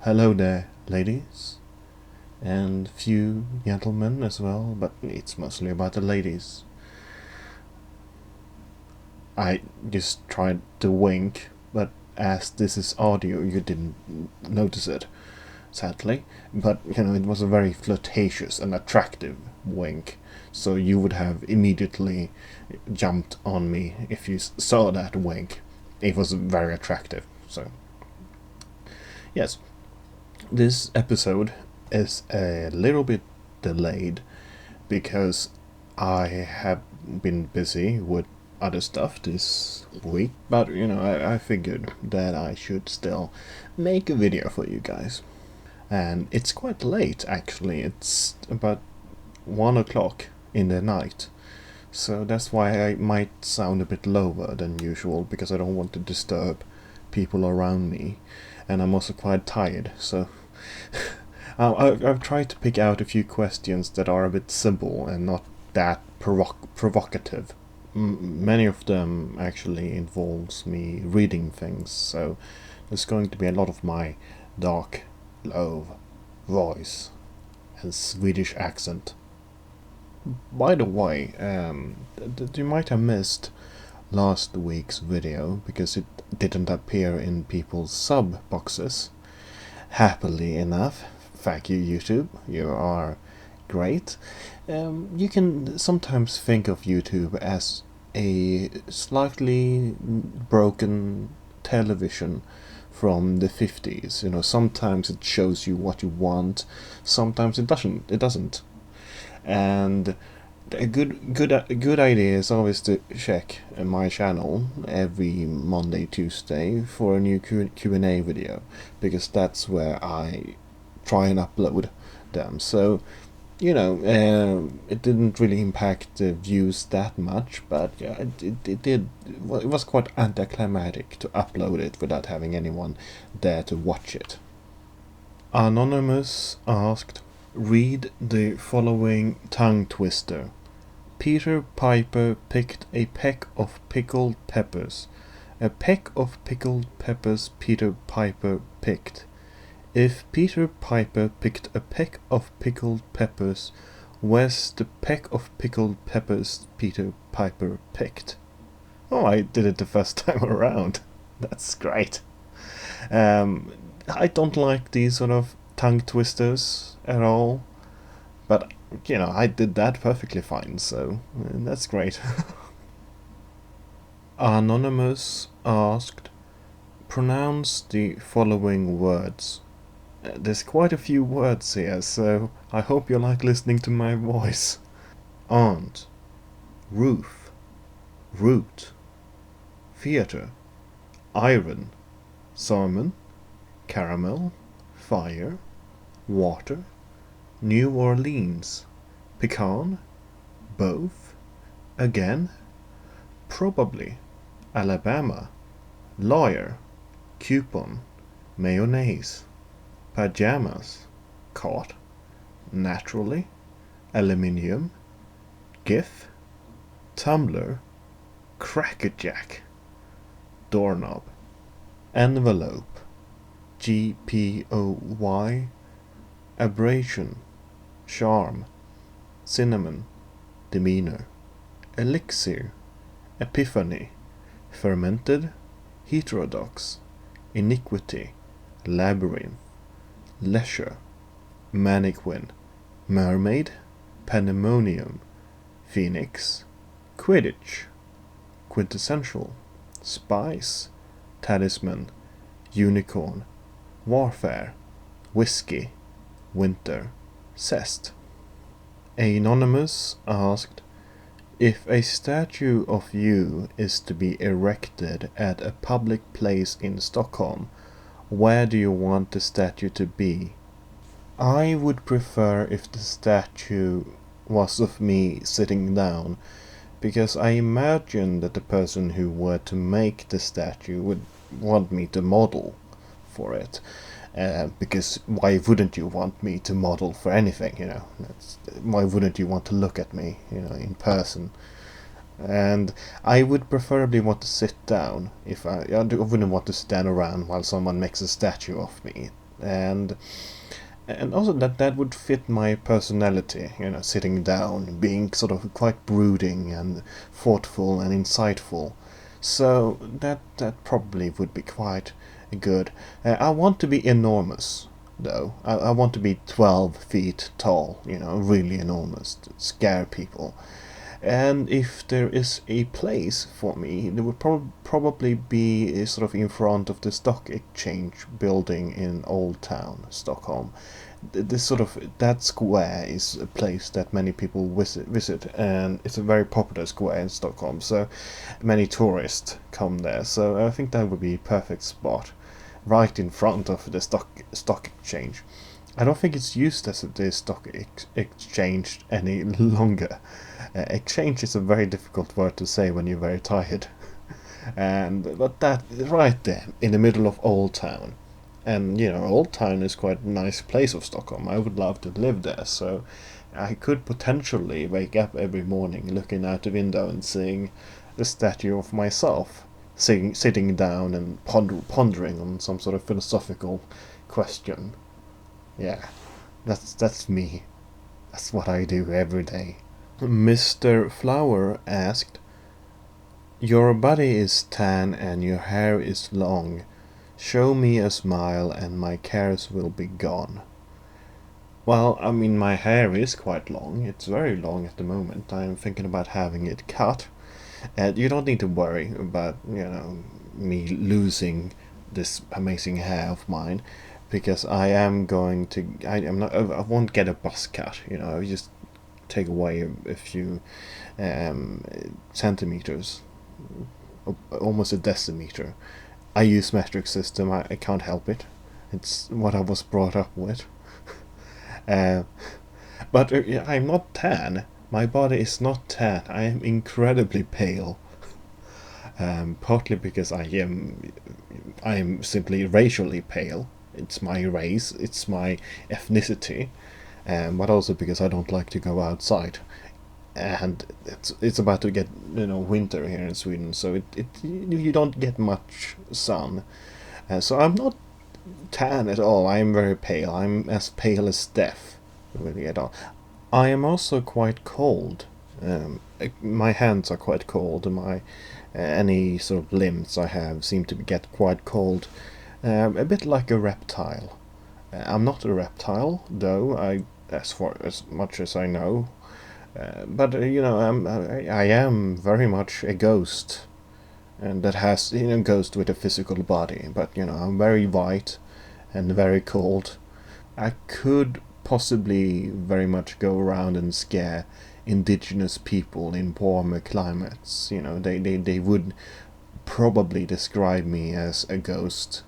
Hello there, ladies, and few gentlemen as well, but it's mostly about the ladies. I just tried to wink, but as this is audio, you didn't notice it, sadly. But, it was a very flirtatious and attractive wink, so you would have immediately jumped on me if you saw that wink. It was very attractive, so. Yes, this episode is a little bit delayed because I have been busy with other stuff this week, but I figured that I should still make a video for you guys. And it's quite late actually, it's about 1 o'clock in the night. So that's why I might sound a bit lower than usual, because I don't want to disturb people around me. And I'm also quite tired, so I've tried to pick out a few questions that are a bit simple and not that provocative. Many of them actually involves me reading things, so there's going to be a lot of my dark, low voice and Swedish accent. By the way, you might have missed last week's video because it didn't appear in people's sub boxes. Happily enough, thank you YouTube, you are great. You can sometimes think of YouTube as a slightly broken television from the 50s. Sometimes it shows you what you want, sometimes it doesn't. And a good idea is always to check my channel every Monday, Tuesday for a new QnA video, because that's where I try and upload them. So, it didn't really impact the views that much, but yeah, it did. It was quite anticlimactic to upload it without having anyone there to watch it. Anonymous asked, read the following tongue twister. Peter Piper picked a peck of pickled peppers. A peck of pickled peppers Peter Piper picked. If Peter Piper picked a peck of pickled peppers, where's the peck of pickled peppers Peter Piper picked? Oh, I did it the first time around. That's great. I don't like these sort of tongue twisters at all, but I did that perfectly fine, so that's great. Anonymous asked, pronounce the following words. There's quite a few words here, so I hope you like listening to my voice. Aunt, roof, root, theater, iron, salmon, caramel, fire, water, New Orleans, pecan, both, again, probably, Alabama, lawyer, coupon, mayonnaise, pajamas, caught, naturally, aluminium, gif, tumbler, crackerjack, doorknob, envelope, GPOY, abrasion, charm, cinnamon, demeanor, elixir, epiphany, fermented, heterodox, iniquity, labyrinth, leisure, mannequin, mermaid, pandemonium, phoenix, quidditch, quintessential, spice, talisman, unicorn, warfare, whiskey, winter, zest. Anonymous asked, if a statue of you is to be erected at a public place in Stockholm, where do you want the statue to be? I would prefer if the statue was of me sitting down, because I imagine that the person who were to make the statue would want me to model for it. Because why wouldn't you want me to model for anything, why wouldn't you want to look at me, in person? And I would preferably want to sit down. I wouldn't want to stand around while someone makes a statue of me. and also that would fit my personality, sitting down, being sort of quite brooding and thoughtful and insightful. So that probably would be quite good. I want to be enormous, though. I want to be 12 feet tall, really enormous, to scare people. And if there is a place for me, there would probably be sort of in front of the stock exchange building in Old Town, Stockholm. This sort of that square is a place that many people visit, and it's a very popular square in Stockholm. So many tourists come there. So I think that would be a perfect spot, right in front of the stock exchange. I don't think it's used as the stock exchange any longer. Exchange is a very difficult word to say when you're very tired. But that right there in the middle of Old Town, and Old Town is quite a nice place of Stockholm. I would love to live there, so I could potentially wake up every morning looking out the window and seeing the statue of myself sitting down and pondering on some sort of philosophical question. Yeah, that's me. That's what I do every day. Mr. Flower asked, "Your body is tan and your hair is long. Show me a smile and my cares will be gone." Well, I mean, my hair is quite long. It's very long at the moment. I'm thinking about having it cut. And you don't need to worry about, me losing this amazing hair of mine, because I am going to. I won't get a buzz cut. I just take away a few centimeters, almost a decimeter. I use metric system. I can't help it. It's what I was brought up with. uh, but I'm not tan. My body is not tan. I am incredibly pale. Partly because I am simply racially pale. It's my race. It's my ethnicity. But also because I don't like to go outside, and it's about to get winter here in Sweden, so you don't get much sun, so I'm not tan at all. I'm very pale. I'm as pale as death, really, at all. I am also quite cold. My hands are quite cold, and my any sort of limbs I have seem to get quite cold, a bit like a reptile. I'm not a reptile, though. As far as much as I know, but I am very much a ghost, and that has ghost with a physical body. But I'm very white and very cold. I could possibly very much go around and scare indigenous people in warmer climates. They would probably describe me as a ghost.